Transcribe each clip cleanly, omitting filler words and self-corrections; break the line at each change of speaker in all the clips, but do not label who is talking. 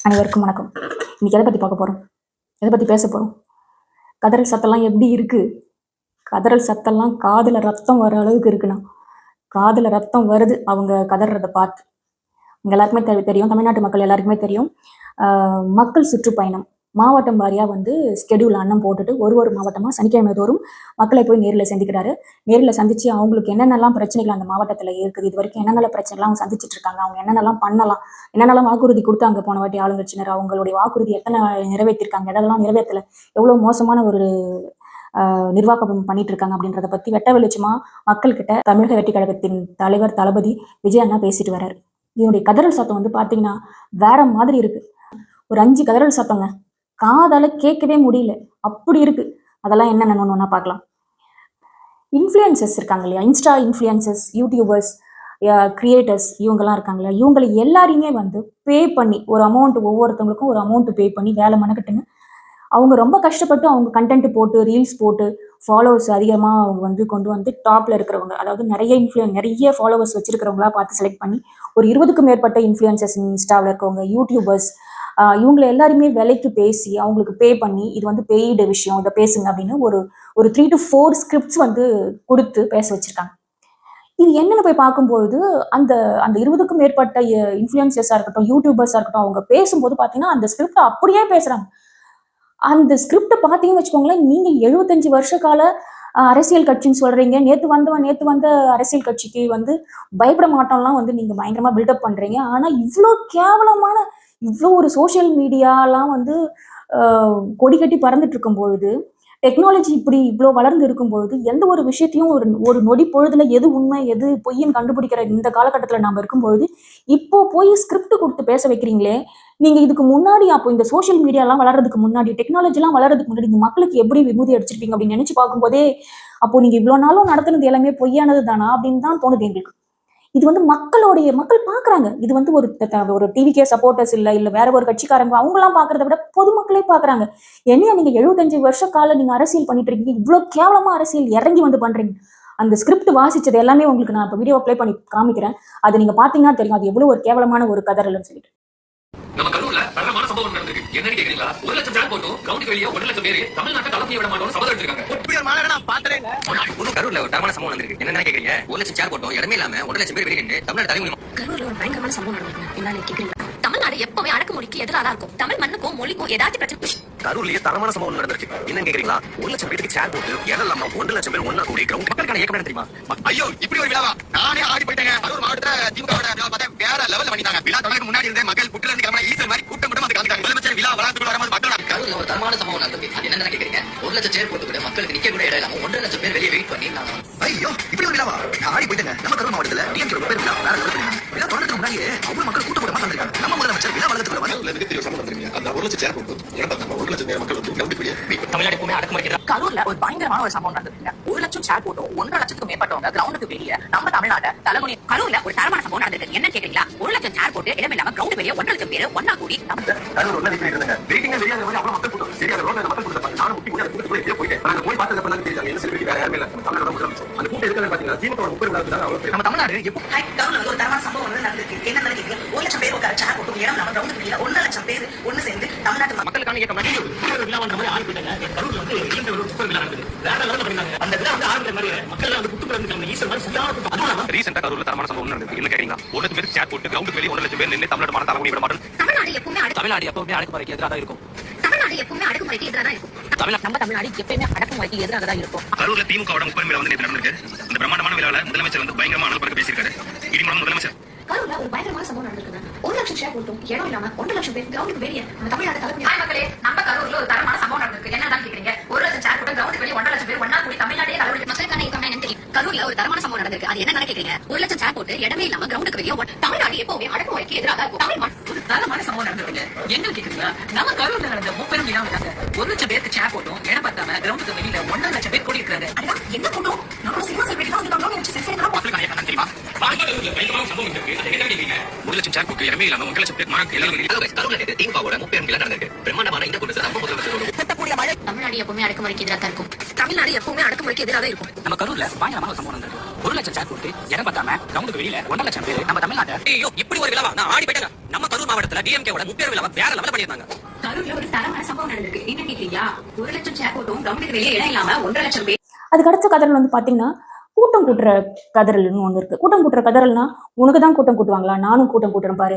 அனைவருக்கும் வணக்கம். இன்னைக்கு எதை பற்றி பார்க்க போகிறோம், எதை பற்றி பேச போகிறோம்? கதறல் சத்தம்லாம் எப்படி இருக்குது? கதறல் சத்தம்லாம் காதில் ரத்தம் வர அளவுக்கு இருக்குண்ணா. காதில் ரத்தம் வருது அவங்க கதறதை பார்த்து. உங்கள் எல்லாருக்குமே தெரியும், தமிழ்நாட்டு மக்கள் எல்லாருக்குமே தெரியும். மக்கள் சுற்றுப்பயணம் மாவட்டம் வாரியாக வந்து ஸ்கெடியூல் அண்ணன் போட்டுட்டு ஒரு மாவட்டமாக சனிக்கிழமை தோறும் மக்களை போய் நேரில் சந்திக்கிறாரு. நேரில் சந்தித்து அவங்களுக்கு என்னென்னலாம் பிரச்சனைகள் அந்த மாவட்டத்தில் இருக்குது, இது வரைக்கும் என்னென்ன பிரச்சனைலாம் அவங்க சந்திச்சுட்டு இருக்காங்க, அவங்க என்னென்னலாம் பண்ணலாம், என்னென்னலாம் வாக்குறுதி கொடுத்தாங்க போன வாட்டி ஆளுங்கட்சியினர், அவங்களுடைய வாக்குறுதி எத்தனை நிறைவேற்றிருக்காங்க, எதெல்லாம் நிறைவேற்றலை, எவ்வளோ மோசமான ஒரு நிர்வாகம் பண்ணிட்டு இருக்காங்க அப்படின்றத பற்றி வெட்ட வெளிச்சமாக மக்கள்கிட்ட தமிழக வெற்றி கழகத்தின் தலைவர் தளபதி விஜய் அண்ணா பேசிட்டு வர்றாரு. இதனுடைய கதறல் சத்தம் வந்து பார்த்தீங்கன்னா வேற மாதிரி இருக்கு. ஒரு 5 கதறல் சத்தங்க, காதால கேட்கவே முடியல, அப்படி இருக்கு. அதெல்லாம் என்னென்னு பார்க்கலாம். இன்ஃப்ளூயன்சர்ஸ் இருக்காங்க இல்லையா, இன்ஸ்டா இன்ஃப்ளூயன்சர்ஸ், யூடியூபர்ஸ், கிரியேட்டர்ஸ், இவங்கெல்லாம் இருக்காங்களா, இவங்களை எல்லாரையுமே வந்து பே பண்ணி ஒரு அமௌண்ட், ஒவ்வொருத்தவங்களுக்கும் ஒரு அமௌண்ட் பே பண்ணி வேலை மனக்கட்டுன்னு அவங்க ரொம்ப கஷ்டப்பட்டு அவங்க கண்டென்ட் போட்டு ரீல்ஸ் போட்டு ஃபாலோவர்ஸ் அதிகமாக அவங்க வந்து கொண்டு வந்து டாப்ல இருக்கிறவங்க, அதாவது நிறைய ஃபாலோவர்ஸ் வச்சிருக்கிறவங்களா பார்த்து செலக்ட் பண்ணி ஒரு 20க்கும் மேற்பட்ட இன்ஃப்ளூயன்சர்ஸ் இன்ஸ்டாவில் இருக்கவங்க, யூடியூபர்ஸ், இவங்களை எல்லாருமே விலைக்கு பேசி அவங்களுக்கு பே பண்ணி இது வந்து பெய்டு விஷயம், இதை பேசுங்க அப்படின்னு ஒரு 3 to 4 ஸ்கிரிப்ட்ஸ் வந்து கொடுத்து பேச வச்சிருக்காங்க. இது என்னன்னு போய் பார்க்கும்போது அந்த அந்த 20க்கும் மேற்பட்ட இன்ஃப்ளூயன்சர்ஸாக இருக்கட்டும், யூடியூபர்ஸாக இருக்கட்டும், அவங்க பேசும்போது பார்த்தீங்கன்னா அந்த ஸ்கிரிப்டை அப்படியே பேசுறாங்க. அந்த ஸ்கிரிப்டை பார்த்தீங்கன்னு வச்சுக்கோங்களேன், நீங்க 75 வருஷ கால அரசியல் கட்சின்னு சொல்றீங்க, நேத்து வந்த அரசியல் கட்சிக்கு வந்து பயப்பட மாட்டோம்லாம் வந்து நீங்க பயங்கரமா பில்டப் பண்றீங்க. ஆனா இவ்வளோ கேவலமான, இவ்வளோ ஒரு சோசியல் மீடியாலாம் வந்து கொடி கட்டி பறந்துட்டு இருக்கும்பொழுது, டெக்னாலஜி இப்படி இவ்வளோ வளர்ந்து இருக்கும்பொழுது, எந்த ஒரு விஷயத்தையும் ஒரு நொடி பொழுதுல எது உண்மை எது பொய்ன்னு கண்டுபிடிக்கிற இந்த காலகட்டத்தில் நாம இருக்கும்பொழுது, இப்போ போய் ஸ்கிரிப்ட் கொடுத்து பேச வைக்கிறீங்களே, நீங்க இதுக்கு முன்னாடி, அப்போ இந்த சோசியல் மீடியாலாம் வளர்றதுக்கு முன்னாடி, டெக்னாலஜிலாம் வளர்றதுக்கு முன்னாடி நீங்க மக்களுக்கு எப்படி விமுதி அடிச்சிருப்பீங்க அப்படின்னு நினைச்சு பார்க்கும்போதே, அப்போ நீங்க இவ்வளோ நாளும் நடத்துனது எல்லாமே பொய்யானது தானா அப்படின்னு தான் தோணுது எங்களுக்கு. இது வந்து மக்கள் பாக்குறாங்க. இது வந்து ஒரு டிவிகே சப்போர்ட்டர்ஸ் இல்ல வேற ஒரு கட்சிக்காரங்க அவங்கலாம் பாக்குறத விட பொதுமக்களே பாக்குறாங்க. என்னையா நீங்க 75 வருஷ கால நீங்க அரசியல் பண்ணிட்டு இருக்கீங்க, இவ்வளவு கேவலமா அரசியல் இறங்கி வந்து பண்றீங்க. அந்த ஸ்கிரிப்ட் வாசிச்சது எல்லாமே உங்களுக்கு நான் இப்ப வீடியோ ப்ளே பண்ணி காமிக்கிறேன். அது நீங்க பாத்தீங்கன்னா தெரியும் அது எவ்வளவு ஒரு கேவலமான ஒரு கதறல்னு சொல்லிட்டு.
நம்ம கரூர்ல தரமான சம்பவம் நடந்திருக்கு. என்னன்னு கேக்குறீங்களா? 1 லட்சம் ஜான் போட்டோம் கிரவுண்ட் வெளியே 1 லட்சம் பேர் தமிழ்நாட்டை கலப்பி விட மாட்டோம்னு சபதம் எடுத்திருக்காங்க. இப்படி ஒரு மாநாடு நான் பார்த்தேன். கரூர்ல ஒரு தரமான சம்பவம் நடந்திருக்கு. என்னன்னு கேக்குறீங்க? 1 லட்சம் சேர் போட்டோம் இடமே இல்லாம 1 லட்சம் பேர் வெளியே நின்று தமிழ்நாடு தலைமுறை.
கரூர்ல ஒரு பயங்கரமான சம்பவம் நடந்திருக்கு. என்னன்னு கேக்குறீங்களா? தமிழ்நாடு எப்பவே அடக்குமுறைக்கு எதிராக இருக்கும். தமிழ் மண்ணுக்கும் மொழிக்கும் ஏதாச்சும் பிரச்சனை.
கரூர்லயே தரமான சம்பவம் நடந்திருக்கு. என்னன்னு கேக்குறீங்களா? 1 லட்சம் பேருக்கு சேர் போட்டு இடம் இல்லாம 1 லட்சம் பேர் ஒண்ணா கூடி கிரவுண்ட் மக்களுக்கான இயக்கம் தெரியுமா? ஐயோ இப்படி ஒரு விழாவா? நானே ஆடி போயிட்டேங்க. கரூர் மாவட்டத்துல திமுக விழா பார்த்தா வேற லெவல்ல பண்ணிட்டாங்க. விழா தொடங்க முன்னாடி இருந்தே மக்கள் புட்டுல இருந்து கிளம்பி ஈசல் மாதிரி கூட்டம் வந்து கலந்துட்டாங்க. முதலமைச்சர் விழா வளாகத்துக்குள்ள வரும்போது மக்கள் கரூர்ல ஒரு தரமான சம்பவம் நடந்திருக்கு. அது என்னன்னு கேக்குறீங்க? 1 லட்சம் சேர் போட்டு கூட மக்களுக்கு நிக்க கூட இடம் இல்லாம 1 லட்சம் பேர் வெளியே வெயிட் பண்ணி ஐயோ இப்படி ஒரு விழாவா? ஆடி போயிட்டேங்க. நம்ம கரூர் மாவட்டத்துல டிஎம்கே ஒரு பேர் விழா வேற லெவல்ல பண்ணிட்டாங்க. விழா தொடங்கிறதுக்கு முன்னாடியே அவ்வளவு மக்கள் கூட்டம் கூட வந்திருக்காங்க. நம்ம முதலமைச்சர் விழா வளாகத்துக்குள்ள வந்து பெரிய சம்பவம் நடந்திருக்கு. அந்த 1 லட்சம் சேர் போட்டு இடம் பார்த்தா 1 லட்சம் பேர் மக்கள் வந்து கிரவுண்ட் வெளியே தமிழ்நாடு எப்பவுமே அடக்குமுறை.
கரூர்ல ஒரு பயங்கரமான ஒரு சம்பவம் நடந்திருக்கு. 1 லட்சம் சேர் போட்டோம் 1.5 லட்சத்துக்கு மேற்பட்டவங்க கிரவுண்டுக்கு வெளியே நம்ம தமிழ்நாடு தலைமுறை. கரூர்ல ஒரு தரமான சம்பவம் நடந்திருக்கு. என்ன கேக்குறீங்களா? 1 லட்சம் சேர் போட்டு இடம் இல்லாம கிரவுண்ட் வெளியே 1 லட்சம் பேர் ஒண்ணா கூடி
கரூர் உள்ள நிக்கிட்டு இருந்தாங்க. வெயிட்டிங்ல வெளியே வந்து அவ்வளவு மக்கள் கூட்டம். சரியா ரோட்ல மக்கள் கூட்டம். நானும் முட்டி முடி கூட்டத்துக்குள்ள வெளியே போயிட்டேன். நாங்க போய் பார்த்ததுக்கு அப்புறம் தான் தெரியும் என்ன செலிபிரிட்டி வேற யாருமே இல்ல. தமிழ்நாடு முதலமைச்சர் அந்த கூட்டம் எதுக்குன்னு பாத்தீங்கன்னா திமுக முப்பது விழாவுக்கு அவ்வளவு நம்ம தமிழ்நாடு
கரூர்ல ஒரு தரமான சம்பவம் நடந்திருக்கு. என்ன கேக்குறீங்க? 1 லட்சம் பேர் உட்கார சேர் போட்டு இடம் இல்லாம கிரவுண்டுக்கு வெளியே 1 லட்சம் பேர் ஒண்ணு சேர்ந்து தமிழ்நாட்டு
மக்களுக்கான இயக்கம் விழா வந்த மாதிரி ஆடி போயிட்டாங்க. கரூர்ல வந்து ஒரு சூப்பர் விழா நடந்தது. வேற லெவல்ல பண்ணாங்க. அந்த விழா வந்து ஆரம்பிக்கிற மாதிரி மக்கள் வந்து புத்துக்குள்ள இருந்து ஈசல் மாதிரி சரியான கூட்டம். அதுவும் ரீசெண்டா கரூர்ல தரமான சம்பவம் நடந்தது. என்ன கேக்குறீங்களா? 1 லட்சம் பேர் சேர் போட்டு கிரவுண்டுக்கு வெளியே 1 லட்சம் பேர் நின்று தமிழ்நாடு மாநில தலைமுறை விட மாட்டோம். தமிழ்நாடு எப்பவுமே அடக்குமுறைக்கு எதிராக தான் இருக்கும்.
தமிழ்நாடு எப்பவுமே அடக்குமுறைக்கு எதிராக தான் இருக்கும். நம்ம தமிழ்நாடு எப்பவுமே அடக்குமுறைக்கு எதிராக தான் இருக்கும்.
கரூர்ல திமுகவோட 30 விழா வந்து நேற்று நடந்திருக்கு. அந்த பிரம்மாண்டமான விழால முதலமைச்சர் வந்து பயங்கரமான அனுபவத்தை பேசியிருக்காரு. இடிமுடன் முதலமைச்சர்
கரூர்ல ஒரு பயங்கரமான சம்பவம் நடந்திருக்கு. 1 லட்சம் சேர் போட்டோம் இடம் இல்லாம 1 லட்சம் பேர் கிரவுண்டுக்கு வெளியே நம்ம தமிழ்நாடு தலைமுறை. மக்களே, நம்ம கரூர்ல ஒரு தரமான சம்பவம் நடந்திருக்கு. என்னன்னு கேக்குறீங்க? 1 லட்சம் சேர் போட்டு கிரவுண்டுக்கு வெளியே 1 லட்சம் பேர் ஒண்ணா கூடி தமிழ்நாடே தலைமுறை. மக்களுக்கான இயக்கம் என்னன்னு தெரியும். கரூர்ல ஒரு தரமான சம்பவம் நடந்திருக்கு. அது என்னன்னு கேக்குறீங்க? 1 லட்சம் சேர் போட்டு இடமே இல்லாம கிரவுண்டுக்கு வெளியே தமிழ்நாடு எப்பவுமே அடக்குமுறைக்கு எதிராக இருக்கும். தமிழ் ஒரு தரமான சம்பவம் நடந்திருக்கு. என்ன கேக்குறீங்களா? நம்ம கரூர்ல நடந்த 30 விழா 1 லட்சம் பேருக்கு சேர் போட்டோம் இடம் பார்த்தாம கிரவுண்டுக்கு வெளியில 1 லட்சம் பேர் கூடி இருக்காங்க. என்ன கூட்டம்? நம்ம சினிமா செலிபிரிட்டி தான் வந்து வச்சு சேர்ந்து மக்களுக்கான இயக்கம் தெரியுமா? பயங்கரமான சம்பவம் இருக்கு. அது என்ன கேக்குறீங்க? 1 லட்சம் சேர் போட்டு இடமே இல்லாம 1 லட்சம் பேர் மக்கள் எல்லாரும் கரூர்ல திமுகவோட 30 விழா நடந்திருக்கு. பிரம்மாண்டமான இந்த கூட்டத்தை நம்ம முதலமைச்சர்
மழை.
தமிழ்நாடு எப்பவுமே அடக்குமுறைக்கு எதிராக இருக்கும். தமிழ்நாடு எப்பவுமே அடக்குமுறைக்கு எதிராக இருக்கும்.
நம்ம கரூர்ல பயங்கரமான ஒரு சம்பவம் நடந்திருக்கு. 1 லட்சம் சேர் போட்டு இடம் பார்த்தாம கிரவுண்டுக்கு வெளியில 1.5 லட்சம் பேர் நம்ம தமிழ்நாட்டை
ஐயோ இப்படி ஒரு விழாவா? நான் ஆடி போயிட்டேங்க. நம்ம கரூர் மாவட்டத்துல டிஎம்கேவோட முப்பேர் விழாவை வேற லெவல்ல பண்ணிருந்தாங்க.
கரூர்ல ஒரு தரமான சம்பவம் நடந்திருக்கு. என்ன கேட்கலையா? 1 லட்சம் சேர் போட்டும் கிரவுண்டுக்கு வெளியே இடம் இல்லாம 1.5 லட்சம் பேர்.
அதுக்கு அடுத்த கதறல் வந்து பாத்தீங்கன்னா கூட்டம் கூட்டுற கதறல்னு ஒண்ணு இருக்கு. கூட்டம் கூட்டுற கதறல்னா உனக்கு தான் கூட்டம் கூட்டுவாங்களா, நானும் கூட்டம் கூட்டுறேன் பாரு,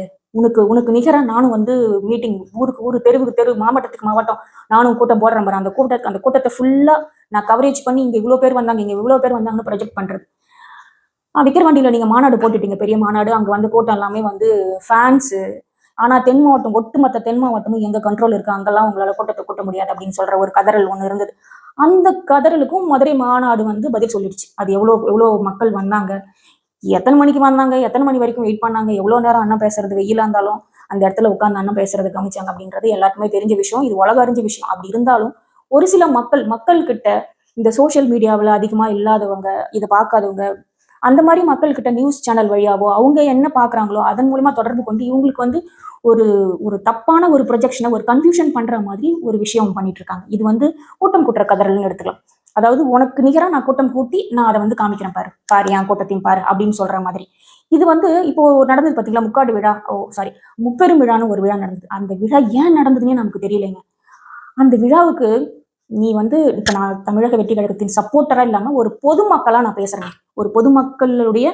உனக்கு நிகரா நானும் வந்து மீட்டிங், ஊருக்கு ஊரு, தெருவுக்கு தெரு, மாவட்டத்துக்கு மாவட்டம் நானும் கூட்டம் போடுறேன் பாரு. அந்த கூட்டத்தை ஃபுல்லா நான் கவரேஜ் பண்ணி இங்க இவ்வளவு பேர் வந்தாங்க, இங்க இவ்வளவு பேர் வந்தாங்கன்னு ப்ரொஜெக்ட் பண்றது. விக்கிரவாண்டியில நீங்க மாநாடு போட்டுட்டீங்க, பெரிய மாநாடு, அங்க வந்து கூட்டம் எல்லாமே வந்து ஃபேன்ஸ். ஆனா தென் மாவட்டம், ஒட்டுமொத்த தென் மாவட்டமும் எங்க கண்ட்ரோல் இருக்கு, அங்கெல்லாம் உங்களால கூட்டத்தை கூட்ட முடியாது அப்படின்னு சொல்ற ஒரு கதறல் ஒண்ணு இருந்தது. அந்த கதறலுக்கும் மதுரை மாநாடு வந்து பதில் சொல்லிடுச்சு. அது எவ்வளவு மக்கள் வந்தாங்க, எத்தனை மணிக்கு வந்தாங்க, எத்தனை மணி வரைக்கும் வெயிட் பண்ணாங்க, எவ்வளவு நேரம் அண்ணன் பேசுறது, வெயிலா இருந்தாலும் அந்த இடத்துல உட்கார்ந்து அண்ணன் பேசுறது கவனிச்சாங்க அப்படின்றது எல்லாருக்குமே தெரிஞ்ச விஷயம். இது உலக அறிஞ்ச விஷயம். அப்படி இருந்தாலும் ஒரு சில மக்கள் கிட்ட இந்த சோசியல் மீடியாவில் அதிகமா இல்லாதவங்க, இதை பார்க்காதவங்க, அந்த மாதிரி மக்கள் கிட்ட நியூஸ் சேனல் வழியாவோ அவங்க என்ன பாக்குறாங்களோ அதன் மூலமா தொடர்பு கொண்டு இவங்களுக்கு வந்து ஒரு தப்பான ஒரு ப்ரொஜெக்ஷனை, ஒரு கன்ஃபியூஷன் பண்ற மாதிரி ஒரு விஷயம் பண்ணிட்டு இருக்காங்க. இது வந்து கூட்டம் கூட்டுற கதறல்னு எடுத்துக்கலாம். அதாவது உனக்கு நிகரா நான் கூட்டம் கூட்டி நான் அதை வந்து காமிக்கிறேன் பாரு என் கூட்டத்தையும் பாரு அப்படின்னு சொல்ற மாதிரி. இது வந்து இப்போ நடந்தது பாத்தீங்களா, முக்காடு விழா, முப்பெரும் விழான்னு ஒரு விழா நடந்தது. அந்த விழா ஏன் நடந்ததுன்னே நமக்கு தெரியலைங்க. அந்த விழாவுக்கு நீ வந்து இப்ப நான் தமிழக வெற்றி கழகத்தின் சப்போர்ட்டரா இல்லாம ஒரு பொதுமக்களா நான் பேசுறேன். ஒரு பொதுமக்களுடைய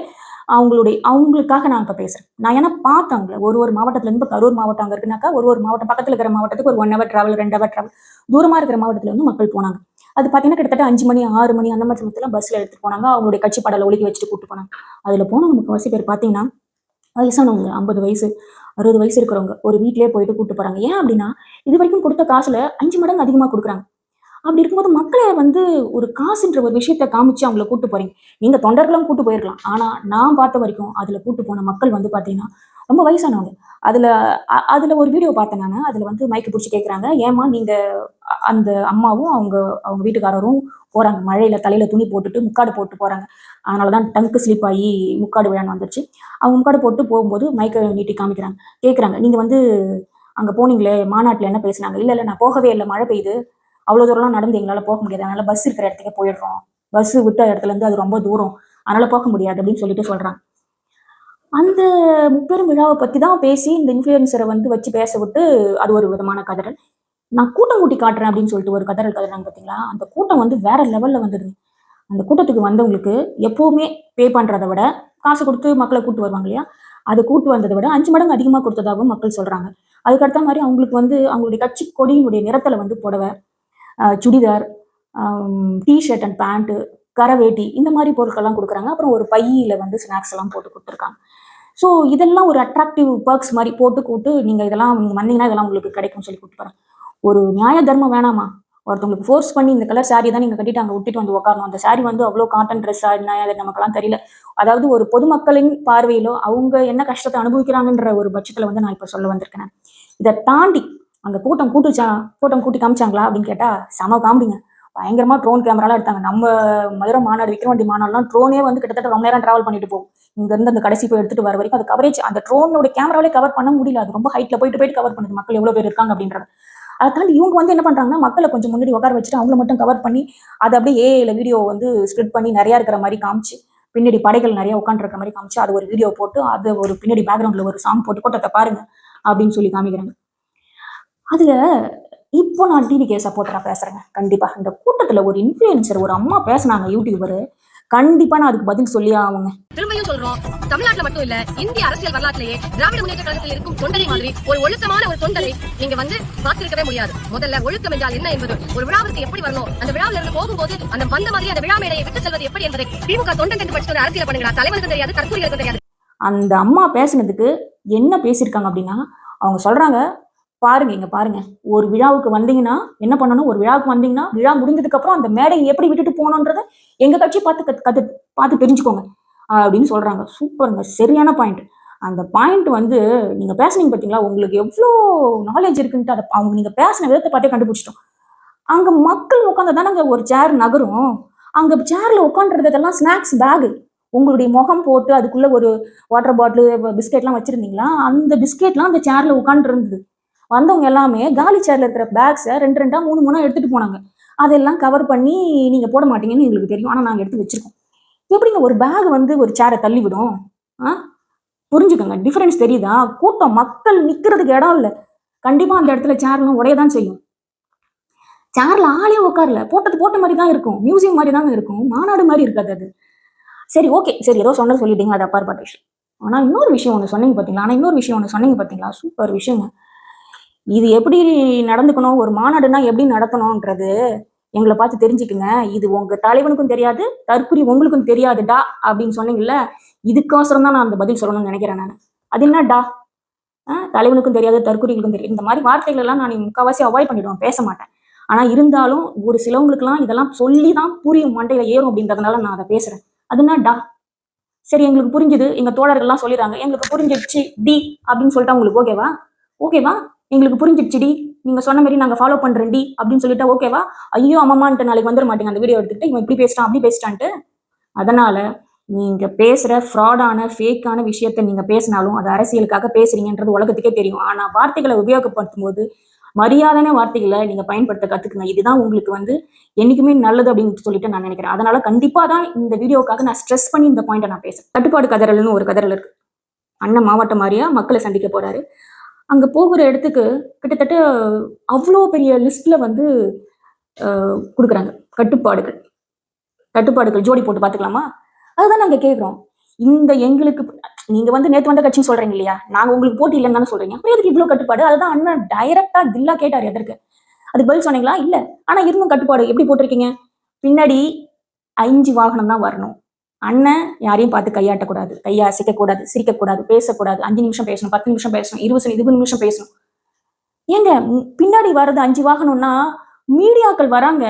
அவங்களுக்காக நான் இப்ப பேசுறேன். நான் ஏன்னா பார்த்தாங்களே ஒரு மாவட்டத்துல இருந்து, கரூர் மாவட்டம் அங்க இருக்குனாக்கா ஒரு மாவட்டம் பக்கத்துல இருக்கிற மாவட்டத்துக்கு ஒரு 1 hour டிராவல், 2 hour டிராவல் தூரமா இருக்கிற மாவட்டத்துல இருந்து மக்கள் போனாங்க. அது பாத்தீங்கன்னா கிட்டத்தட்ட 5 மணி 6 மணி அந்த மாதிரி சமயத்துல பஸ்ல எடுத்துட்டு போனாங்க. அவங்களுடைய கட்சி பாடலை ஒலிக்க வச்சுட்டு கூட்டு போனாங்க. அதுல போனவங்க முக்கால்வாசி பேர் பாத்தீங்கன்னா வயசானவங்க, 50 வயசு 60 வயசு இருக்கிறவங்க ஒரு வீட்லயே போயிட்டு கூட்டு போறாங்க. ஏன் அப்படின்னா இது வரைக்கும் கொடுத்த காசுல 5 மடங்கு அதிகமா கொடுக்குறாங்க. அப்படி இருக்கும்போது மக்களை வந்து ஒரு காசுன்ற ஒரு விஷயத்த காமிச்சு அவங்களை கூட்டு போறீங்க. நீங்க தொண்டர்களும் கூட்டு போயிருக்கலாம். ஆனா நான் பார்த்த வரைக்கும் அதுல கூட்டு போன மக்கள் வந்து பாத்தீங்கன்னா ரொம்ப வயசானவங்க. அதுல ஒரு வீடியோ பார்த்தேன் நானு. அதுல வந்து மைக்கு பிடிச்சி கேட்கறாங்க, ஏமா நீங்க அந்த அம்மாவும் அவங்க வீட்டுக்காரரும் போறாங்க, மழையில தலையில துணி போட்டுட்டு முக்காடு போட்டு போறாங்க. அதனாலதான் டங்கு ஸ்லிப் ஆகி முக்காடு விழான்னு வந்துருச்சு. அவங்க முக்காடு போட்டு போகும்போது மைக்கை நீட்டி காமிக்கிறாங்க. கேட்கறாங்க, நீங்க வந்து அங்க போனீங்களே மாநாட்டுல என்ன பேசினாங்க? இல்ல நான் போகவே இல்லை, மழை பெய்யுது, அவ்வளவு தூரம்லாம் நடந்து எங்களால போக முடியாது, அதனால பஸ் இருக்கிற இடத்துக்கே போயிடுறோம், பஸ் விட்ட இடத்துல இருந்து அது ரொம்ப தூரம், அதனால போக முடியாது அப்படின்னு சொல்லிட்டு சொல்றாங்க. அந்த முப்பெரும் விழாவை பத்தி தான் பேசி இந்த இன்ஃபுளுசரை வந்து வச்சு பேச விட்டு அது ஒரு விதமான கதறல். நான் கூட்டம் கூட்டி காட்டுறேன் அப்படின்னு சொல்லிட்டு ஒரு கதறாங்க பாத்தீங்களா, அந்த கூட்டம் வந்து வேற லெவல்ல வந்ததுங்க. அந்த கூட்டத்துக்கு வந்தவங்களுக்கு எப்பவுமே பே பண்றதை விட காசு கொடுத்து மக்களை கூட்டு வருவாங்க இல்லையா, அதை கூட்டு வந்ததை விட 5 மடங்கு அதிகமா கொடுத்ததாகவும் மக்கள் சொல்றாங்க. அதுக்கடுத்த மாதிரி அவங்களுக்கு வந்து அவங்களுடைய கட்சி கொடியினுடைய நிறத்துல வந்து புடவை, சுடிதார், டிஷர்ட் அண்ட் பேண்ட், கரவேட்டி இந்த மாதிரி பொருட்கள்லாம் கொடுக்குறாங்க. அப்புறம் ஒரு பையில வந்து ஸ்நாக்ஸ் எல்லாம் போட்டு கொடுத்துருக்காங்க. ஸோ இதெல்லாம் ஒரு அட்ராக்டிவ் பர்க்ஸ் மாதிரி போட்டு கூட்டு நீங்க இதெல்லாம் வந்தீங்கன்னா இதெல்லாம் உங்களுக்கு கிடைக்கும்னு சொல்லி கூப்பிட்டு போறேன். ஒரு நியாய தர்மம் வேணாமா? ஒருத்தவங்களுக்கு ஃபோர்ஸ் பண்ணி இந்த கலர் சாரி தான் நீங்க கட்டிட்டு அங்க விட்டுட்டு வந்து உட்காரணும். அந்த சாரி வந்து அவ்வளோ காட்டன் ட்ரெஸ்ஸா என்ன, அது நமக்கெல்லாம் தெரியல. அதாவது ஒரு பொதுமக்களின் பார்வையிலோ அவங்க என்ன கஷ்டத்தை அனுபவிக்கிறாங்கன்ற ஒரு பட்சத்துல வந்து நான் இப்ப சொல்ல வந்திருக்கேன். இதை தாண்டி அங்க கூட்டம் கூட்டி காமிச்சாங்களா அப்படின்னு கேட்டா செம காமெடிங்க. பயங்கரமா ட்ரோன் கேமராலாம் எடுத்தாங்க. நம்ம மதுரை மாநாடு, விக்கிரவாண்டி மாநாடுலாம் ட்ரோனே வந்து கிட்டத்தட்ட ரொம்ப நேரம் டிராவல் பண்ணிட்டு போகும். இங்க இருந்து அந்த கடைசி போய் எடுத்துட்டு வர வரைக்கும் அது கவரேஜ், அந்த ட்ரோனோட கேமராவிலே கவர் பண்ண முடியல. அது ரொம்ப ஹைட்ல போயிட்டு கவர் பண்ணுது மக்கள் எவ்வளவு பேர் இருக்காங்க அப்படின்றது. அதை தாண்டி இவங்க வந்து என்ன பண்றாங்கன்னா மக்களை கொஞ்சம் முன்னாடி உட்கார வச்சுட்டு அவங்கள மட்டும் கவர் பண்ணி அதை அப்படியே ஏஐல வீடியோ வந்து ஸ்கிரிப்ட் பண்ணி நிறைய இருக்கிற மாதிரி காமிச்சு, பின்னாடி படைகள் நிறைய உட்காந்து இருக்கிற மாதிரி காமிச்சு, அது ஒரு வீடியோ போட்டு அது ஒரு பின்னாடி பேக்ரவுண்ட்ல ஒரு சாங் போட்டு கூட்டத்தை பாருங்க அப்படின்னு சொல்லி காமிக்கிறாங்க. அதுல இப்போ நான் டிவிகே சப்போர்ட்டரா பேசுறேங்க. கண்டிப்பா இந்த கூட்டத்துல ஒரு இன்ஃபுளுசர், ஒரு அம்மா பேசினாங்க, யூடியூபர், கண்டிப்பா நான் அதுக்கு பதில் சொல்லி ஆகுங்க.
திரும்பியும் சொல்றோம், தமிழ்நாட்டுல மட்டும் இல்ல இந்திய அரசியல் வரலாற்றிலேயே திராவிட முன்னேற்ற கழகத்தில் இருக்கும் தொண்டரை மாதிரி ஒரு ஒழுக்கமான ஒரு தொண்டரை நீங்க வந்து பார்த்திருக்கவே முடியாது. முதல்ல ஒழுக்கம் என்றால் என்ன என்பது, ஒரு விழாவிற்கு எப்படி வரணும், அந்த விழாவில இருந்து போகும்போது அந்த வந்த மாதிரி அந்த விழா மேடையை விட்டு செல்வது எப்படி என்பதை திமுக தொண்டன் என்று படிச்சு ஒரு அரசியல் பண்ணுங்களா, தலைவனுக்கு தெரியாது, கற்கூரிகளுக்கு தெரியாது.
அந்த அம்மா பேசினதுக்கு என்ன பேசியிருக்காங்க அப்படின்னா, அவங்க சொல்றாங்க, இங்க பாருங்க, ஒரு விழாவுக்கு வந்தீங்கன்னா என்ன பண்ணணும், ஒரு விழாவுக்கு வந்தீங்கன்னா விழா முடிஞ்சதுக்கு அப்புறம் அந்த மேடையை எப்படி விட்டுட்டு போகணுன்றத எங்க கட்சி பார்த்து தெரிஞ்சுக்கோங்க அப்படின்னு சொல்றாங்க. சூப்பருங்க, சரியான பாயிண்ட். அந்த பாயிண்ட் வந்து நீங்க பேசுனீங்க பாத்தீங்களா, உங்களுக்கு எவ்வளோ நாலேஜ் இருக்குன்ட்டு அதை அவங்க நீங்க பேசின விதத்தை பார்த்தே கண்டுபிடிச்சிட்டோம். அங்க மக்கள் உட்காந்துதானங்க ஒரு சேர் நகரும். அங்க சேர்ல உட்காந்துறதெல்லாம் ஸ்நாக்ஸ் பேகு, உங்களுடைய முகம் போட்டு அதுக்குள்ள ஒரு வாட்டர் பாட்டில், பிஸ்கெட்லாம் வச்சிருந்தீங்களா, அந்த பிஸ்கெட்லாம் அந்த சேர்ல உட்காந்து இருந்தது. வந்தவங்க எல்லாமே காலி சேர்ல இருக்கிற பேக்ஸை 2 3 எடுத்துட்டு போனாங்க. அதெல்லாம் கவர் பண்ணி நீங்க போட மாட்டீங்கன்னு எங்களுக்கு தெரியும். ஆனா நாங்க எடுத்து வச்சிருக்கோம். எப்படிங்க ஒரு பேக் வந்து ஒரு சேரை தள்ளி விடும்? புரிஞ்சுக்கோங்க, டிஃபரன்ஸ் தெரியுதா? கூட்டம் மக்கள் நிக்கிறதுக்கு இடம் இல்லை. கண்டிப்பா அந்த இடத்துல சேர்லாம் உடையதான் செய்யும். சேர்ல ஆளே உட்காரல, போட்டது போட்ட மாதிரி தான் இருக்கும், மியூசியம் மாதிரி தாங்க இருக்கும், மாநாடு மாதிரி இருக்காது அது. சரி, ஓகே, சரி, ஏதோ சொன்னது சொல்லிட்டீங்க, அது அப்பாற்பட்ட விஷயம். ஆனா இன்னொரு விஷயம் ஒன்று சொன்னீங்க பார்த்தீங்களா? சூப்பர் விஷயங்க. இது எப்படி நடந்துக்கணும், ஒரு மாநாடுனா எப்படி நடத்தணும்ன்றது எங்களை பார்த்து தெரிஞ்சுக்குங்க. இது உங்க தலைவனுக்கும் தெரியாது, தற்குறி உங்களுக்கும் தெரியாதுடா அப்படின்னு சொன்னீங்கல்ல, இதுக்கோசரம் தான் நான் அந்த பதில் சொல்லணும்னு நினைக்கிறேன் நான். அது என்னடா? தலைவனுக்கும் தெரியாது, தற்குறிகளுக்கும் தெரியாது, இந்த மாதிரி வார்த்தைகள் எல்லாம் நான் முக்கால்வாசி அவாய்ட் பண்ணிடுவேன், பேச மாட்டேன். ஆனா இருந்தாலும் ஒரு சிலவங்களுக்குலாம் இதெல்லாம் சொல்லிதான் புரியும், மண்டையில ஏறும் அப்படின்றதுனால நான் அதை பேசுறேன். அது என்னடா? சரி, எங்களுக்கு புரிஞ்சுது, எங்க தோழர்கள்லாம் சொல்லிடுறாங்க, எங்களுக்கு புரிஞ்சிடுச்சு டி அப்படின்னு சொல்லிட்டா உங்களுக்கு ஓகேவா? ஓகேவா? எங்களுக்கு புரிஞ்சிடுச்சு டி, நீங்க சொன்ன மாதிரி நாங்க ஃபாலோ பண்றேன் டி அப்படின்னு சொல்லிட்டா ஓகேவா? ஐயோ அம்மான்ட்டு நாளைக்கு வந்துட மாட்டீங்க அந்த வீடியோ எடுத்துக்கிட்டு, இவன் இப்படி பேசிட்டான் அப்படி பேசிட்டான்ட்டு. அதனால நீங்க பேசுற ஃப்ராடான ஃபேக்கான விஷயத்த நீங்க பேசினாலும் அது அரசியலுக்காக பேசுறீங்கன்றது உலகத்துக்கே தெரியும். ஆனா வார்த்தைகளை உபயோகப்படுத்தும் போது மரியாதையான வார்த்தைகளை நீங்க பயன்படுத்த கத்துக்குங்க. இதுதான் உங்களுக்கு வந்து என்னைக்குமே நல்லது அப்படின்னு சொல்லிட்டு நான் நினைக்கிறேன். அதனால கண்டிப்பா தான் இந்த வீடியோக்காக நான் ஸ்ட்ரெஸ் பண்ணி இந்த பாயிண்ட்டை நான் பேசுறேன். கட்டுப்பாடு கதறல்னு ஒரு கதறல் இருக்கு. அண்ணன் மாவட்ட மாரியா மக்களை சந்திக்க போறாரு. அங்க போகிற இடத்துக்கு கிட்டத்தட்ட அவ்வளோ பெரிய லிஸ்ட்ல வந்து கொடுக்குறாங்க கட்டுப்பாடுகள். ஜோடி போட்டு பாத்துக்கலாமா? அதுதான் நாங்க கேட்கிறோம். இந்த எங்களுக்கு நீங்க வந்து நேத்து வந்த கட்சின்னு சொல்றீங்க இல்லையா? நாங்க உங்களுக்கு போட்டி இல்லைன்னு தானே சொல்றீங்க. அப்புறம் எதுக்கு இவ்வளவு கட்டுப்பாடு? அதுதான் அண்ணன் டைரக்டா தில்லா கேட்டாரு எதற்கு. அதுக்கு பதில் சொன்னீங்களா? இல்ல. ஆனா இருந்தும் கட்டுப்பாடு எப்படி போட்டிருக்கீங்க? பின்னாடி 5 வாகனம் தான் வரணும். அண்ணன் யாரையும் பார்த்து கையாட்டக்கூடாது, கையை அசைக்கக்கூடாது, சிரிக்கக்கூடாது, பேசக்கூடாது, 5 நிமிஷம் பேசணும், 10 நிமிஷம் பேசணும், 20 நிமிஷம் பேசணும். ஏங்க பின்னாடி வர்றது 5 வாகனம்னா மீடியாக்கள் வராங்க.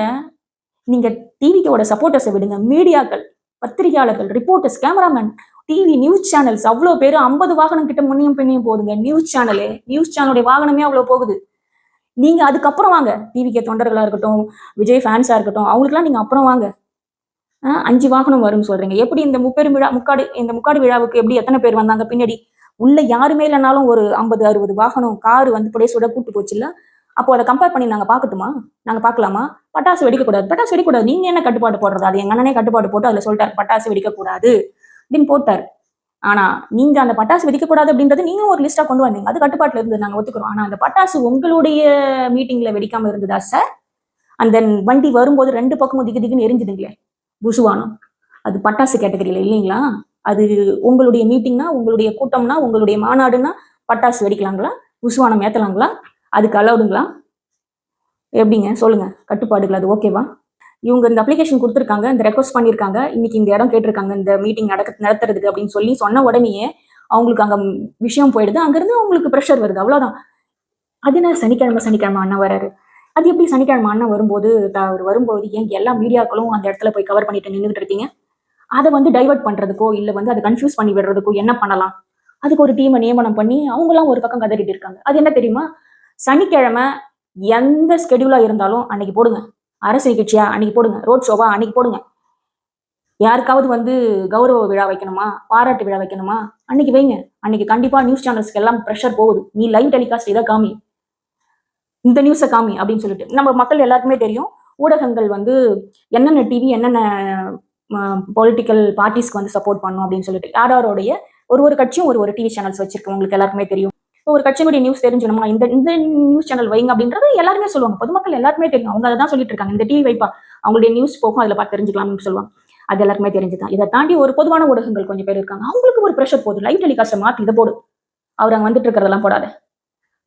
நீங்க டிவிக்கோட சப்போர்ட்டர்ஸை விடுங்க, மீடியாக்கள், பத்திரிகையாளர்கள், reporters, cameraman, TV news channels அவ்வளோ பேர் 50 வாகனம் கிட்ட முன்னையும் பின்னையும் போகுதுங்க. நியூஸ் சேனலுடைய வாகனமே அவ்வளோ போகுது. நீங்க அதுக்கப்புறம் வாங்க. டிவிக்கு தொண்டர்களா இருக்கட்டும், விஜய் ஃபேன்ஸா இருக்கட்டும், அவங்களுக்குலாம் நீங்க அப்புறம் வாங்க. 5 வாகனம் வரும்னு சொல்றீங்க. எப்படி இந்த முக்காடு விழாவுக்கு எப்படி எத்தனை பேர் வந்தாங்க பின்னாடி? உள்ள யாருமே இல்லைனாலும் ஒரு 50 60 வாகனம் கார் வந்து புடைசூட கூட்டு போச்சுல்ல. அப்போ அதை கம்பேர் பண்ணி நாங்க பார்க்கட்டுமா? நாங்க பார்க்கலாமா? பட்டாசு வெடிக்கக்கூடாது. நீங்க என்ன கட்டுப்பாடு போடுறது? அது எங்க அண்ணனே கட்டுப்பாடு போட்டு அதுல சொல்லிட்டாரு, பட்டாசு வெடிக்கக்கூடாது அப்படின்னு போட்டாரு. ஆனா நீங்க அந்த பட்டாசு வெடிக்கக்கூடாது அப்படின்றது நீங்க ஒரு லிஸ்டா கொண்டு வந்தீங்க, அது கட்டுப்பாட்டுல இருந்து நாங்க ஒத்துக்கிறோம். ஆனா அந்த பட்டாசு உங்களுடைய மீட்டிங்ல வெடிக்காம இருந்ததா சார்? அந்த வண்டி வரும்போது 2 பக்கமும் திக்குன்னு எரிஞ்சுதுங்களே புசுவானம், அது பட்டாசு கேட்டகரியில இல்லைங்களா? அது உங்களுடைய மீட்டிங்னா, உங்களுடைய கூட்டம்னா, உங்களுடைய மாநாடுன்னா பட்டாசு வெடிக்கலாங்களா? புசுவானம் ஏத்தலாங்களா? அதுக்கு அலவுடுங்களா? எப்படிங்க சொல்லுங்க? கட்டுப்பாடுகள் அது ஓகேவா? இவங்க இந்த அப்ளிகேஷன் கொடுத்துருக்காங்க, இந்த ரெக்வஸ்ட் பண்ணியிருக்காங்க, இன்னைக்கு இந்த இடம் கேட்டிருக்காங்க இந்த மீட்டிங் நடத்துறதுக்கு அப்படின்னு சொல்லி சொன்ன உடனேயே அவங்களுக்கு அங்க விஷயம் போயிடுது. அங்கிருந்து அவங்களுக்கு ப்ரெஷர் வருது, அவ்வளவுதான். அது என்ன சனிக்கிழமை அண்ணன் வராரு? அது எப்படி சனிக்கிழமை அண்ணன் வரும்போது அவர் வரும்போது ஏன் எல்லா மீடியாக்களும் அந்த இடத்துல போய் கவர் பண்ணிட்டு நின்றுட்டு இருக்கீங்க? அதை வந்து டைவர்ட் பண்றதுக்கோ இல்ல வந்து அதை கன்ஃபியூஸ் பண்ணி விடுறதுக்கோ என்ன பண்ணலாம்? அதுக்கு ஒரு டீமை நியமனம் பண்ணி அவங்களாம் ஒரு பக்கம் கதறிட்டு இருக்காங்க. அது என்ன தெரியுமா? சனிக்கிழமை எந்த ஸ்கெடியூலா இருந்தாலும் அன்னைக்கு போடுங்க. அரசியல் கட்சியா அன்னைக்கு போடுங்க, ரோட் ஷோவா அன்னைக்கு போடுங்க. யாருக்காவது வந்து கௌரவ விழா வைக்கணுமா, பாராட்டு விழா வைக்கணுமா, அன்னைக்கு வைங்க. அன்னைக்கு கண்டிப்பா நியூஸ் சேனல்ஸ்க்கு எல்லாம் ப்ரெஷர் போகுது. நீ லைவ் டெலிகாஸ்ட் இதை காமி, இந்த நியூஸை காமி அப்படின்னு சொல்லிட்டு நம்ம மக்கள் எல்லாருக்குமே தெரியும். ஊடகங்கள் வந்து என்னென்ன டிவி என்னென்ன பொலிட்டிக்கல் பார்ட்டிஸ்க்கு வந்து சப்போர்ட் பண்ணும் அப்படின்னு சொல்லிட்டு யாரோடைய ஒரு கட்சியும் ஒரு டிவி சேனல்ஸ் வச்சிருக்கு, உங்களுக்கு எல்லாருக்குமே தெரியும். ஒரு கட்சியினுடைய நியூஸ் தெரிஞ்சுணுமா, இந்த நியூஸ் சேனல் வைங்க அப்படின்றது எல்லாருமே சொல்லுவாங்க, பொதுமக்கள் எல்லாருமே தெரியும். அவங்க அதை தான் சொல்லிட்டு இருக்காங்க, இந்த டிவி வைப்பா, அவங்களுடைய நியூஸ் போகும், அதில் பார்த்து தெரிஞ்சுக்கலாம்னு சொல்லுவாங்க. அது எல்லாருக்குமே தெரிஞ்சுதான். இதை தாண்டி ஒரு பொதுவான ஊடகங்கள் கொஞ்சம் பேர் இருக்காங்க, அவங்களுக்கு ஒரு ப்ரெஷர் போகுது, லைவ் டெலிகாஸ்ட்டை மாற்றி இதை போடு, அவர் அங்கே வந்துட்டு இருக்கிறதெல்லாம் போடாது.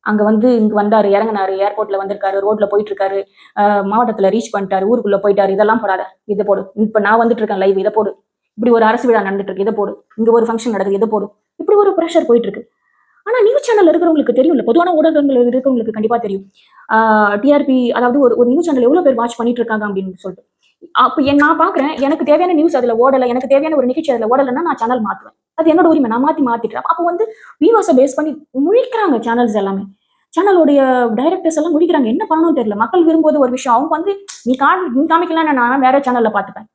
அங்க வந்து இங்க வந்தாரு, இறங்கினாரு, ஏர்போர்ட்ல வந்திருக்காரு, ரோட்ல போயிட்டு இருக்காரு, மாவட்டத்துல ரீச் பண்ணிட்டாரு, ஊருக்குள்ள போயிட்டாரு, இதெல்லாம் போடாத, இதை போடு. இப்ப நான் வந்துட்டு இருக்கேன் லைவ், இதை போடு. இப்படி ஒரு அரசு விழா நடந்துட்டு இருக்கு, இதை போடு. இங்க ஒரு ஃபங்க்ஷன் நடக்குது, இதை போடு. இப்படி ஒரு ப்ரெஷர் போயிட்டு இருக்கு. ஆனா நியூஸ் சேனல் இருக்கிறவங்களுக்கு தெரியும் இல்ல, பொதுவான ஊடகங்கள் இருக்கிறவங்களுக்கு கண்டிப்பா தெரியும். டிஆர்பி, அதாவது ஒரு நியூஸ் சேனல் எவ்வளவு பேர் வாட்ச் பண்ணிட்டு இருக்காங்க அப்படின்னு சொல்லிட்டு. அப்ப நான் பாக்குறேன், எனக்கு தேவையான நியூஸ் அதுல ஓடல, எனக்கு தேவையான ஒரு நிகழ்ச்சி அதுல ஓடலைன்னா நான் சேனல் மாத்துவேன். அது என்னோட உரிமை, நான் மாத்திட்டேன். அப்போ வந்து வியூவர்ஸை பேஸ் பண்ணி முழிக்கிறாங்க சேனல்ஸ் எல்லாமே. சேனலோடைய டைரக்டர்ஸ் எல்லாம் முடிக்கிறாங்க, என்ன பண்ணணும் தெரியல. மக்கள் விரும்புவது ஒரு விஷயம், அவங்க வந்து நீ காமிக்கலாம், நான் வேற சேனல்ல பாத்துப்பேன்.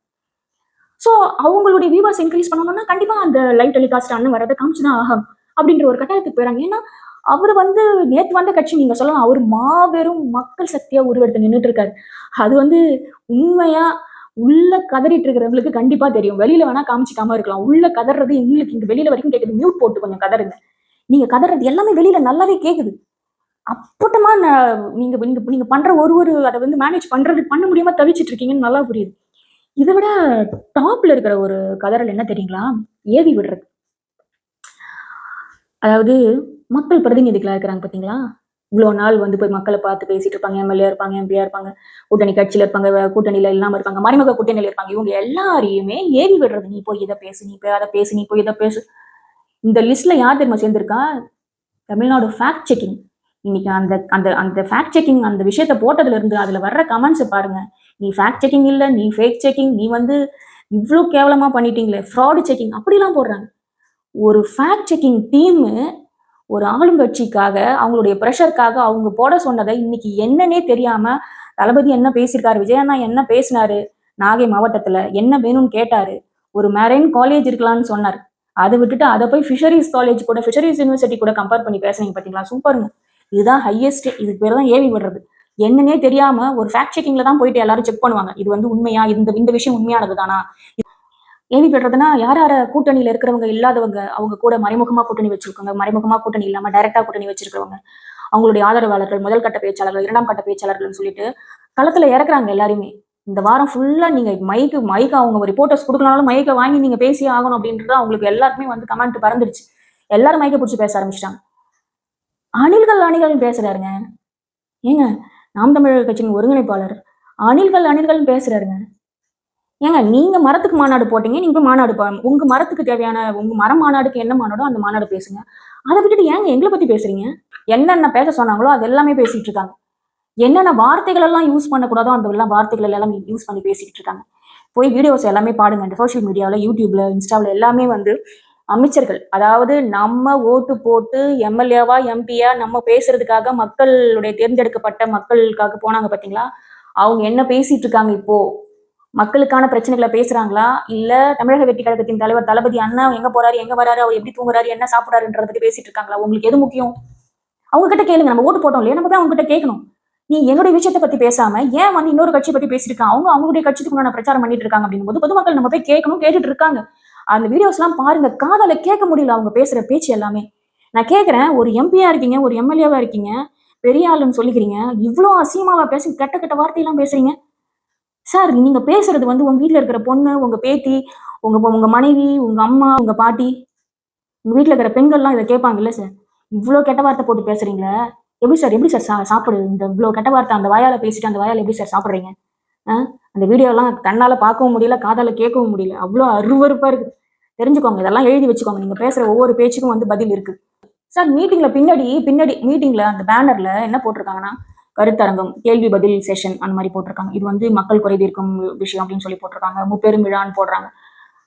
சோ அவங்களுடைய வியூவர்ஸ் இன்க்ரீஸ் பண்ணணும்னா கண்டிப்பா அந்த லைவ் டெலிகாஸ்ட் அண்ணன் வரதை காமிச்சுதான் ஆகும் அப்படின்ற ஒரு கட்டாயத்துக்கு போயிறாங்க. ஏன்னா அவர் வந்து நேத்து வந்த கட்சி நீங்க சொல்லலாம். அவர் மாபெரும் மக்கள் சக்தியா உருவெடுத்து நின்னுட்டு இருக்காரு. அது வந்து உண்மையா உள்ள கதறிட்டு இருக்கிறவங்களுக்கு கண்டிப்பா தெரியும். வெளியில வேணா காமிச்சுக்காம இருக்கலாம். உள்ள கதறது உங்களுக்கு இங்க வெளியில வரைக்கும் கேக்குது. மியூட் போட்டு கொஞ்சம் கதறுங்க. நீங்க கதறது எல்லாமே வெளியில நல்லாவே கேக்குது. அப்பட்டமா நீங்க நீங்க நீங்க பண்ற ஒரு அத வந்து மேனேஜ் பண்ண முடியாம தவிச்சிட்டு இருக்கீங்கன்னு நல்லா புரியுது. இத விட டாப்ல இருக்கிற ஒரு கதறல் என்ன தெரியுங்களா? ஏவி விடுறது. அதாவது மக்கள் பிரதிநிதிகளா இருக்கிறாங்க பார்த்தீங்களா? இவ்வளோ நாள் வந்து போய் மக்கள பார்த்து பேசிட்டு இருப்பாங்க. எம்எல்ஏ இருப்பாங்க, எம்பியா இருப்பாங்க, கூட்டணி கட்சியில இருப்பாங்க, கூட்டணியில இல்லாம இருப்பாங்க, மறைமுக கூட்டணியில இருப்பாங்க. இவங்க எல்லாரையுமே ஏவி விடுறது. நீ போய் இத பேசு, நீ போய் அத பேசு, நீ போய் இத பேசு. இந்த லிஸ்ட்ல யார் தெரியுமா சேர்ந்திருக்கா? Tamil Nadu fact checking. இன்னைக்கு அந்த அந்த அந்த ஃபேக்ட் செக்கிங் அந்த விஷயத்த போட்டதுல இருந்து அதுல வர்ற கமெண்ட்ஸ பாருங்க. நீ ஃபேக்ட் செக்கிங் இல்ல, நீ ஃபேக் செக்கிங், நீ வந்து இவ்ளோ கேவலமா பண்ணிட்டீங்களே, ஃப்ராட் செக்கிங் அப்படிலாம் போடுறாங்க. ஒரு ஃபேக்ட் செக்கிங் டீமு ஒரு ஆளுங்கட்சிக்காக அவங்களுடைய பிரஷருக்காக அவங்க போட சொன்னதை இன்னைக்கு என்னன்னே தெரியாம தளபதி என்ன பேசியிருக்காரு, விஜயண்ணா என்ன பேசினாரு, நாகை மாவட்டத்துல என்ன வேணும்னு கேட்டாரு, ஒரு மெரைன் காலேஜ் இருக்கலாம்னு சொன்னார். அதை விட்டுட்டு அதை போய் ஃபிஷரிஸ் காலேஜ் கூட ஃபிஷரிஸ் யூனிவர்சிட்டி கூட கம்பேர் பண்ணி பேசுறீங்க பாத்தீங்களா? சூப்பருங்க. இதுதான் ஹையஸ்ட். இதுக்கு பேர் தான் ஏவி விடுறது. என்னன்னே தெரியாம ஒரு ஃபேக்ட் செக்கிங்ல தான் போயிட்டு எல்லாரும் செக் பண்ணுவாங்க. இது வந்து உண்மையா, இந்த இந்த விஷயம் உண்மையானது தானா? ஏவி விடுறதுன்னா யார் யார கூட்டணியில இருக்கிறவங்க இல்லாதவங்க, அவங்க கூட மறைமுகமா கூட்டணி வச்சிருக்கவங்க, மறைமுகமா கூட்டணி இல்லாம டைரக்டா கூட்டணி வச்சிருக்கிறவங்க, அவங்களுடைய ஆதரவாளர்கள், முதல் கட்ட பேச்சாளர்கள், இரண்டாம் கட்ட பேச்சாளர்கள்னு சொல்லிட்டு களத்துல இறக்குறாங்க எல்லாருமே. இந்த வாரம் ஃபுல்லா நீங்க மைக்கு அவங்க ரிப்போர்ட்டர்ஸ் கொடுக்கனாலும் மைக்கை வாங்கி நீங்க பேசியே ஆகணும் அப்படின்றது அவங்களுக்கு எல்லாருக்குமே வந்து கமெண்ட் பறந்துடுச்சு. எல்லாரும் மைக்கை பிடிச்சி பேச ஆரம்பிச்சிட்டாங்க. அணில்கள் பேசுறாருங்க. ஏங்க, நாம் தமிழர் கட்சியின் ஒருங்கிணைப்பாளர் அணில்கள் பேசுறாருங்க. ஏங்க, நீங்க மரத்துக்கு மாநாடு போட்டீங்க, நீங்க போய் மாநாடு உங்க மரத்துக்கு தேவையான உங்க மரம் மாநாடுக்கு என்ன மாநாடோ அந்த மாநாடு பேசுங்க. அதை விட்டுட்டு ஏங்க எங்களை பத்தி பேசுறீங்க? என்னென்ன பேச சொன்னாங்களோ அது எல்லாமே பேசிட்டு இருக்காங்க. என்னென்ன வார்த்தைகள் எல்லாம் யூஸ் பண்ணக்கூடாதோ அந்த எல்லாம் வார்த்தைகள் எல்லாம் யூஸ் பண்ணி பேசிக்கிட்டு இருக்காங்க. போய் வீடியோஸ் எல்லாமே பாடுங்க. இந்த சோஷியல் மீடியாவில், யூடியூப்ல, இன்ஸ்டாவில் எல்லாமே வந்து அமைச்சர்கள், அதாவது நம்ம ஓட்டு போட்டு எம்எல்ஏவா எம்பியா நம்ம பேசுறதுக்காக மக்களுடைய தேர்ந்தெடுக்கப்பட்ட மக்களுக்காக போனாங்க பாத்தீங்களா? அவங்க என்ன பேசிட்டு இருக்காங்க இப்போ? மக்களுக்கான பிரச்சனைகளை பேசுறாங்களா? இல்ல தமிழக வெற்றி கழகத்தின் தலைவர் தளபதி அண்ணா எங்க போறாரு, எங்க வராரு, அவர் எப்படி தூங்குறாரு, என்ன சாப்பிடாருன்றத பத்தி பேசிட்டு இருக்காங்களா? உங்களுக்கு எது முக்கியம்? அவங்க கிட்ட கேளுங்க. நம்ம ஓட்டு போட்டோம் இல்லையா, நம்ம போய் அவங்க கிட்ட கேட்கணும். நீ என்னுடைய விஷயத்தை பத்தி பேசாம ஏன் வந்து இன்னொரு கட்சி பத்தி பேசிருக்காங்க, அவங்களுடைய கட்சிக்கு நான் பிரச்சாரம் பண்ணிட்டு இருக்காங்க அப்படின்னும் போது பொதுமக்கள் நம்ம போய் கேட்கணும். கேட்டுட்டு இருக்காங்க. அந்த வீடியோஸ் எல்லாம் பாருங்க. காதால கேட்க முடியல அவங்க பேசுற பேச்சு எல்லாமே. நான் கேட்கிறேன், ஒரு எம்பியா இருக்கீங்க, ஒரு எம்எல்ஏவா இருக்கீங்க, பெரிய ஆளுன்னு சொல்லிக்கிறீங்க, இவ்வளவு அசிங்கமாவா பேசி கெட்ட கெட்ட வார்த்தையெல்லாம் பேசுறீங்க? சார், நீங்க பேசுறது வந்து உங்க வீட்டுல இருக்கிற பொண்ணு, உங்க பேத்தி, உங்க மனைவி, உங்க அம்மா, உங்க பாட்டி, உங்க வீட்டுல இருக்கிற பெண்கள்லாம் இதை கேட்பாங்க இல்ல சார்? இவ்வளவு கெட்ட வார்த்தை போட்டு பேசுறீங்களே, எப்படி சார் சாப்பிடுது? இந்த இவ்வளவு கெட்ட வார்த்தை அந்த வாயால பேசிட்டு அந்த வாயால எப்படி சார் சாப்பிடுறீங்க? அந்த வீடியோ எல்லாம் கண்ணால பார்க்கவும் முடியல, காதால கேட்கவும் முடியல. அவ்வளவு அருவருப்பா இருக்கு. தெரிஞ்சுக்கோங்க, இதெல்லாம் எழுதி வச்சுக்கோங்க. நீங்க பேசுற ஒவ்வொரு பேச்சுக்கும் வந்து பதில் இருக்கு. சார், மீட்டிங்ல பின்னாடி மீட்டிங்ல அந்த பேனர்ல என்ன போட்டிருக்காங்கன்னா, கருத்தரங்கம், கேள்வி பதில் செஷன் அந்த மாதிரி போட்டிருக்காங்க. இது வந்து மக்கள் குறை தீர்க்கும் விஷயம் அப்படின்னு சொல்லி போட்டிருக்காங்க. முப்பெரும் விழான்னு போடுறாங்க.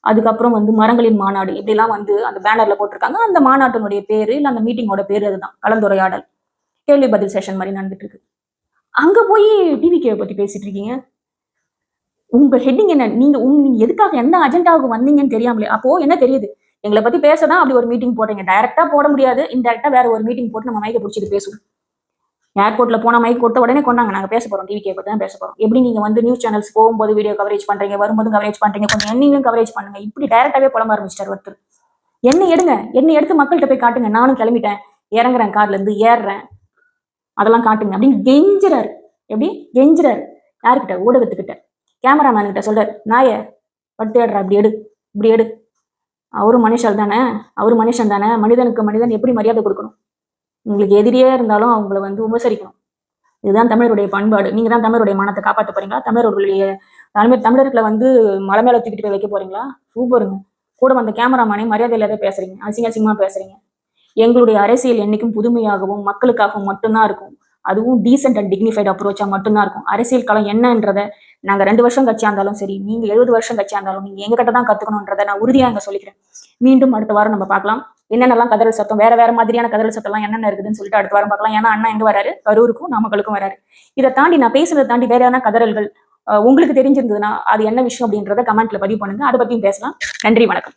அதுக்கப்புறம் வந்து மரங்களின் மாநாடு இப்படிலாம் வந்து அந்த பேனர்ல போட்டிருக்காங்க. அந்த மாநாட்டினுடைய பேரு இல்ல அந்த மீட்டிங்கோட பேரு அதுதான், கலந்துரையாடல், கேள்வி பதில் செஷன் மாதிரி நடந்துட்டு இருக்கு. அங்க போய் டிவிகேவை பத்தி பேசிட்டு இருக்கீங்க. உங்க ஹெட்டிங் என்ன? நீங்க எதுக்காக எந்த அஜெண்டாவுக்கு வந்தீங்கன்னு தெரியாமலே. அப்போ என்ன தெரியுது? எங்களை பத்தி பேசதான் அப்படி ஒரு மீட்டிங் போடுறீங்க. டைரக்டா போட முடியாது, இன்டைரக்டா வேற ஒரு மீட்டிங் போட்டு நம்ம மைக்கை பிடிச்சிட்டு பேசுவோம். ஏர்போர்ட்ல போனா மைக் கொடுத்த உடனே கொண்டாங்க, நாங்க பேச போறோம், டிவி பத்தி தான் பேச போறோம். எப்படி நீங்க வந்து நியூஸ் சேனல்ஸ் போகும்போது வீடியோ கவரேஜ் பண்றீங்க, வரும்போது கவரேஜ் பண்றீங்க, கொஞ்சம் என்னையும் கவரேஜ் பண்ணுங்க. இப்படி டைரக்டாவே புலம்ப ஆரம்பிச்சிட்டார் ஒருத்தர். என்ன எடுத்து மக்கள்கிட்ட போய் காட்டுங்க. நானும் கிளம்பிட்டேன், இறங்குறேன், கார்ல இருந்து ஏறுறேன், அதெல்லாம் காட்டுங்க அப்படின்னு கெஞ்சுறாரு. எப்படி கெஞ்சுறாரு? யாருக்கிட்ட? ஊடகத்துக்கிட்ட, கேமராமேன் கிட்ட சொல்றாரு, நாய பட்டு ஏடுறா, இப்படி எடு. அவரும் மனுஷன் தானே. மனிதனுக்கு மனிதன் எப்படி மரியாதை கொடுக்கணும்? உங்களுக்கு எதிரியே இருந்தாலும் அவங்கள வந்து உபசரிக்கணும். இதுதான் தமிழருடைய பண்பாடு. நீங்க தான் தமிழருடைய மானத்தை காப்பாற்ற போறீங்களா? தமிழர்களை வந்து மலை மேல தூக்கிட்டு போய் வைக்க போறீங்களா? சூப்பருங்க. கூட வந்த கேமராமேனே மரியாதை இல்லாத பேசுறீங்க, அசிங்கமா பேசுறீங்க. எங்களுடைய அரசியல் என்னைக்கும் புதுமையாகவும் மக்களுக்காகவும் மட்டும்தான் இருக்கும். அதுவும் டீசென்ட் அண்ட் டிக்னிஃபைட் அப்ரோச்சா மட்டும்தான் இருக்கும். அரசியல் களம் என்னன்றதை நாங்க 2 வருஷம் கட்சியா இருந்தாலும் சரி, நீங்க 70 வருஷம் கட்சியா இருந்தாலும் நீங்க எங்க கிட்ட தான் கத்துக்கணும்ன்றதை நான் உறுதியா இங்க சொல்லிக்கிறேன். மீண்டும் அடுத்த வாரம் நம்ம பார்க்கலாம். என்னென்னலாம் கதறல் சத்தம், வேற மாதிரியான கதறல் சத்தம்லாம் என்னென்ன இருக்குதுன்னு சொல்லிட்டு அடுத்த வாரம் பார்க்கலாம். ஏன்னா அண்ணா எங்க வராரு? கரூருக்கும் நாமக்கலுக்கும் வராரு. இதை தாண்டி நான் பேசுறதை தாண்டி வேற ஏன்னா கதறல்கள் உங்களுக்கு தெரிஞ்சிருந்ததுன்னா அது என்ன விஷயம் அப்படின்றத கமெண்ட்ல பதிவு பண்ணுங்க. அதை பத்தியும் பேசலாம். நன்றி, வணக்கம்.